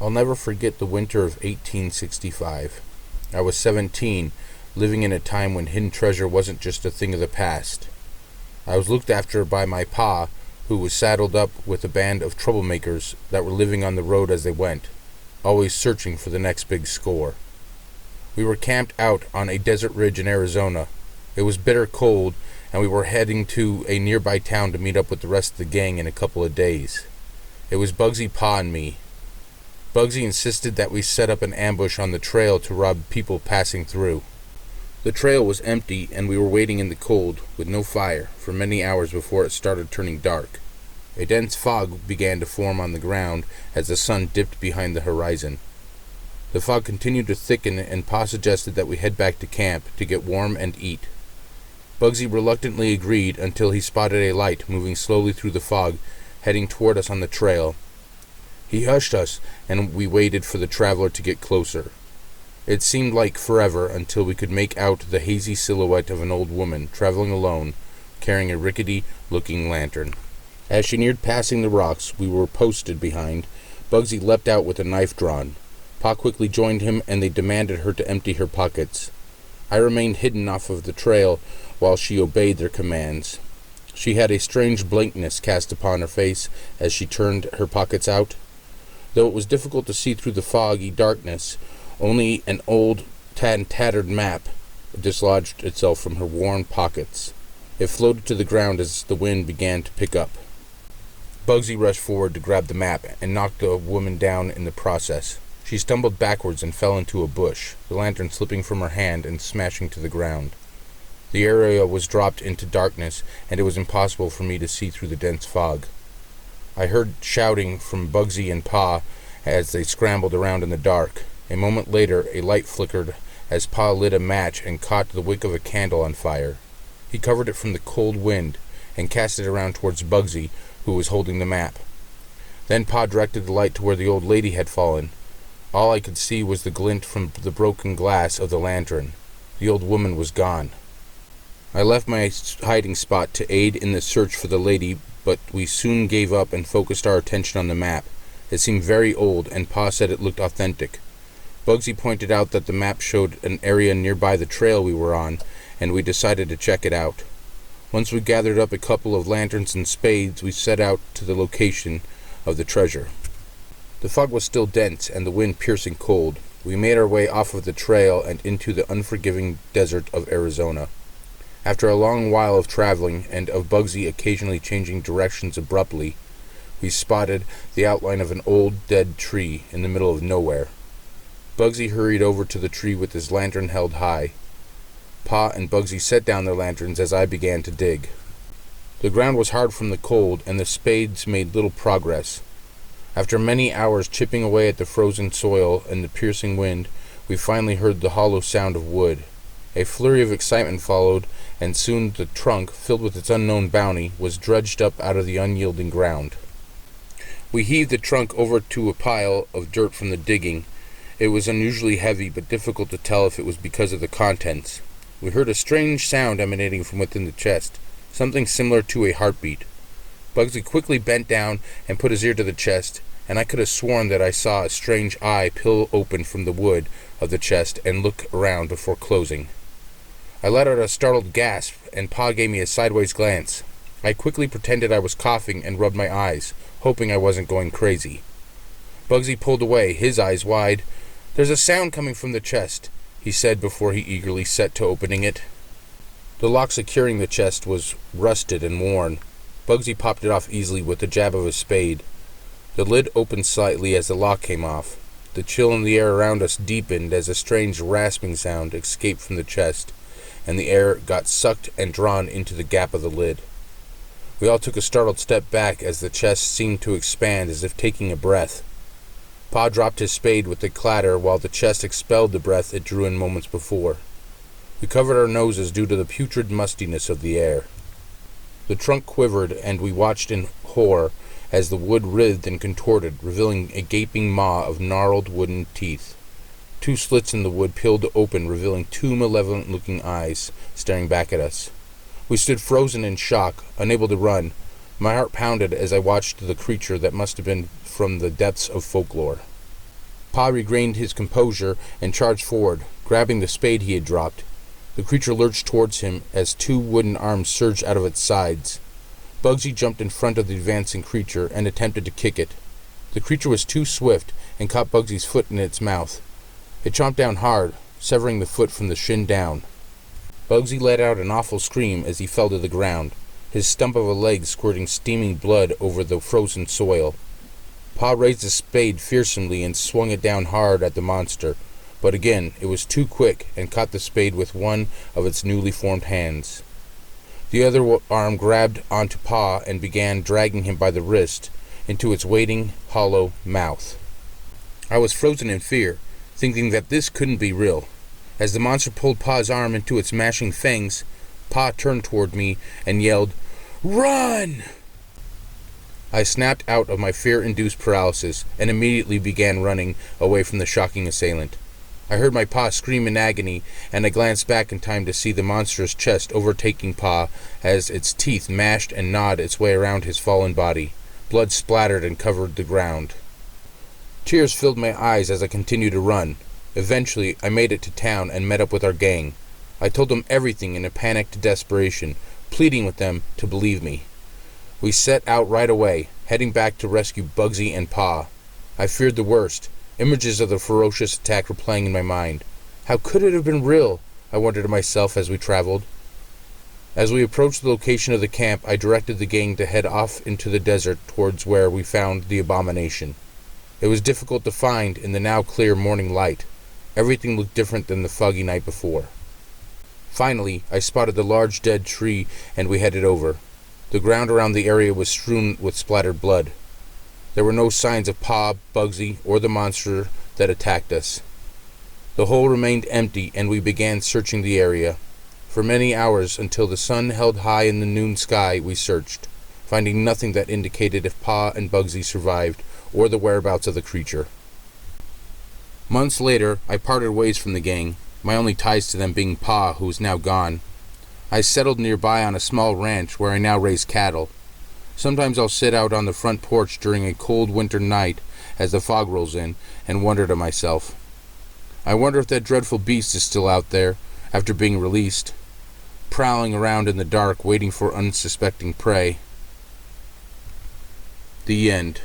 I'll never forget the winter of 1865. I was 17, living in a time when hidden treasure wasn't just a thing of the past. I was looked after by my pa, who was saddled up with a band of troublemakers that were living on the road as they went, always searching for the next big score. We were camped out on a desert ridge in Arizona. It was bitter cold, and we were heading to a nearby town to meet up with the rest of the gang in a couple of days. It was Bugsy, Pa, and me. Bugsy insisted that we set up an ambush on the trail to rob people passing through. The trail was empty, and we were waiting in the cold, with no fire, for many hours before it started turning dark. A dense fog began to form on the ground as the sun dipped behind the horizon. The fog continued to thicken, and Pa suggested that we head back to camp to get warm and eat. Bugsy reluctantly agreed until he spotted a light moving slowly through the fog, heading toward us on the trail. He hushed us, and we waited for the traveler to get closer. It seemed like forever until we could make out the hazy silhouette of an old woman traveling alone, carrying a rickety-looking lantern. As she neared passing the rocks we were posted behind, Bugsy leapt out with a knife drawn. Pa quickly joined him, and they demanded her to empty her pockets. I remained hidden off of the trail while she obeyed their commands. She had a strange blankness cast upon her face as she turned her pockets out. Though it was difficult to see through the foggy darkness, only an old tattered map dislodged itself from her worn pockets. It floated to the ground as the wind began to pick up. Bugsy rushed forward to grab the map and knocked the woman down in the process. She stumbled backwards and fell into a bush, the lantern slipping from her hand and smashing to the ground. The area was dropped into darkness, and it was impossible for me to see through the dense fog. I heard shouting from Bugsy and Pa as they scrambled around in the dark. A moment later, a light flickered as Pa lit a match and caught the wick of a candle on fire. He covered it from the cold wind and cast it around towards Bugsy, who was holding the map. Then Pa directed the light to where the old lady had fallen. All I could see was the glint from the broken glass of the lantern. The old woman was gone. I left my hiding spot to aid in the search for the lady, but we soon gave up and focused our attention on the map. It seemed very old, and Pa said it looked authentic. Bugsy pointed out that the map showed an area nearby the trail we were on, and we decided to check it out. Once we gathered up a couple of lanterns and spades, we set out to the location of the treasure. The fog was still dense, and the wind piercing cold. We made our way off of the trail and into the unforgiving desert of Arizona. After a long while of traveling, and of Bugsy occasionally changing directions abruptly, we spotted the outline of an old, dead tree in the middle of nowhere. Bugsy hurried over to the tree with his lantern held high. Pa and Bugsy set down their lanterns as I began to dig. The ground was hard from the cold, and the spades made little progress. After many hours chipping away at the frozen soil and the piercing wind, we finally heard the hollow sound of wood. A flurry of excitement followed, and soon the trunk, filled with its unknown bounty, was dredged up out of the unyielding ground. We heaved the trunk over to a pile of dirt from the digging. It was unusually heavy, but difficult to tell if it was because of the contents. We heard a strange sound emanating from within the chest, something similar to a heartbeat. Bugsy quickly bent down and put his ear to the chest, and I could have sworn that I saw a strange eye peel open from the wood of the chest and look around before closing. I let out a startled gasp, and Pa gave me a sideways glance. I quickly pretended I was coughing and rubbed my eyes, hoping I wasn't going crazy. Bugsy pulled away, his eyes wide. "There's a sound coming from the chest," he said before he eagerly set to opening it. The lock securing the chest was rusted and worn. Bugsy popped it off easily with the jab of a spade. The lid opened slightly as the lock came off. The chill in the air around us deepened as a strange rasping sound escaped from the chest, and the air got sucked and drawn into the gap of the lid. We all took a startled step back as the chest seemed to expand as if taking a breath. Pa dropped his spade with a clatter while the chest expelled the breath it drew in moments before. We covered our noses due to the putrid mustiness of the air. The trunk quivered, and we watched in horror as the wood writhed and contorted, revealing a gaping maw of gnarled wooden teeth. 2 slits in the wood peeled open, revealing 2 malevolent-looking eyes staring back at us. We stood frozen in shock, unable to run. My heart pounded as I watched the creature that must have been from the depths of folklore. Pa regained his composure and charged forward, grabbing the spade he had dropped. The creature lurched towards him as two wooden arms surged out of its sides. Bugsy jumped in front of the advancing creature and attempted to kick it. The creature was too swift and caught Bugsy's foot in its mouth. It chomped down hard, severing the foot from the shin down. Bugsy let out an awful scream as he fell to the ground, his stump of a leg squirting steaming blood over the frozen soil. Pa raised the spade fearsomely and swung it down hard at the monster, but again it was too quick and caught the spade with one of its newly formed hands. The other arm grabbed onto Pa and began dragging him by the wrist into its waiting, hollow mouth. I was frozen in fear, thinking that this couldn't be real. As the monster pulled Pa's arm into its mashing fangs, Pa turned toward me and yelled, "Run!" I snapped out of my fear-induced paralysis and immediately began running away from the shocking assailant. I heard my Pa scream in agony, and I glanced back in time to see the monstrous chest overtaking Pa as its teeth mashed and gnawed its way around his fallen body. Blood splattered and covered the ground. Tears filled my eyes as I continued to run. Eventually, I made it to town and met up with our gang. I told them everything in a panicked desperation, pleading with them to believe me. We set out right away, heading back to rescue Bugsy and Pa. I feared the worst. Images of the ferocious attack were playing in my mind. How could it have been real? I wondered to myself as we traveled. As we approached the location of the camp, I directed the gang to head off into the desert towards where we found the abomination. It was difficult to find in the now clear morning light. Everything looked different than the foggy night before. Finally, I spotted the large dead tree and we headed over. The ground around the area was strewn with splattered blood. There were no signs of Pa, Bugsy, or the monster that attacked us. The hole remained empty and we began searching the area. For many hours until the sun held high in the noon sky we searched, finding nothing that indicated if Pa and Bugsy survived or the whereabouts of the creature. Months later, I parted ways from the gang, my only ties to them being Pa, who was now gone. I settled nearby on a small ranch where I now raise cattle. Sometimes I'll sit out on the front porch during a cold winter night as the fog rolls in and wonder to myself, I wonder if that dreadful beast is still out there after being released, prowling around in the dark waiting for unsuspecting prey. The end.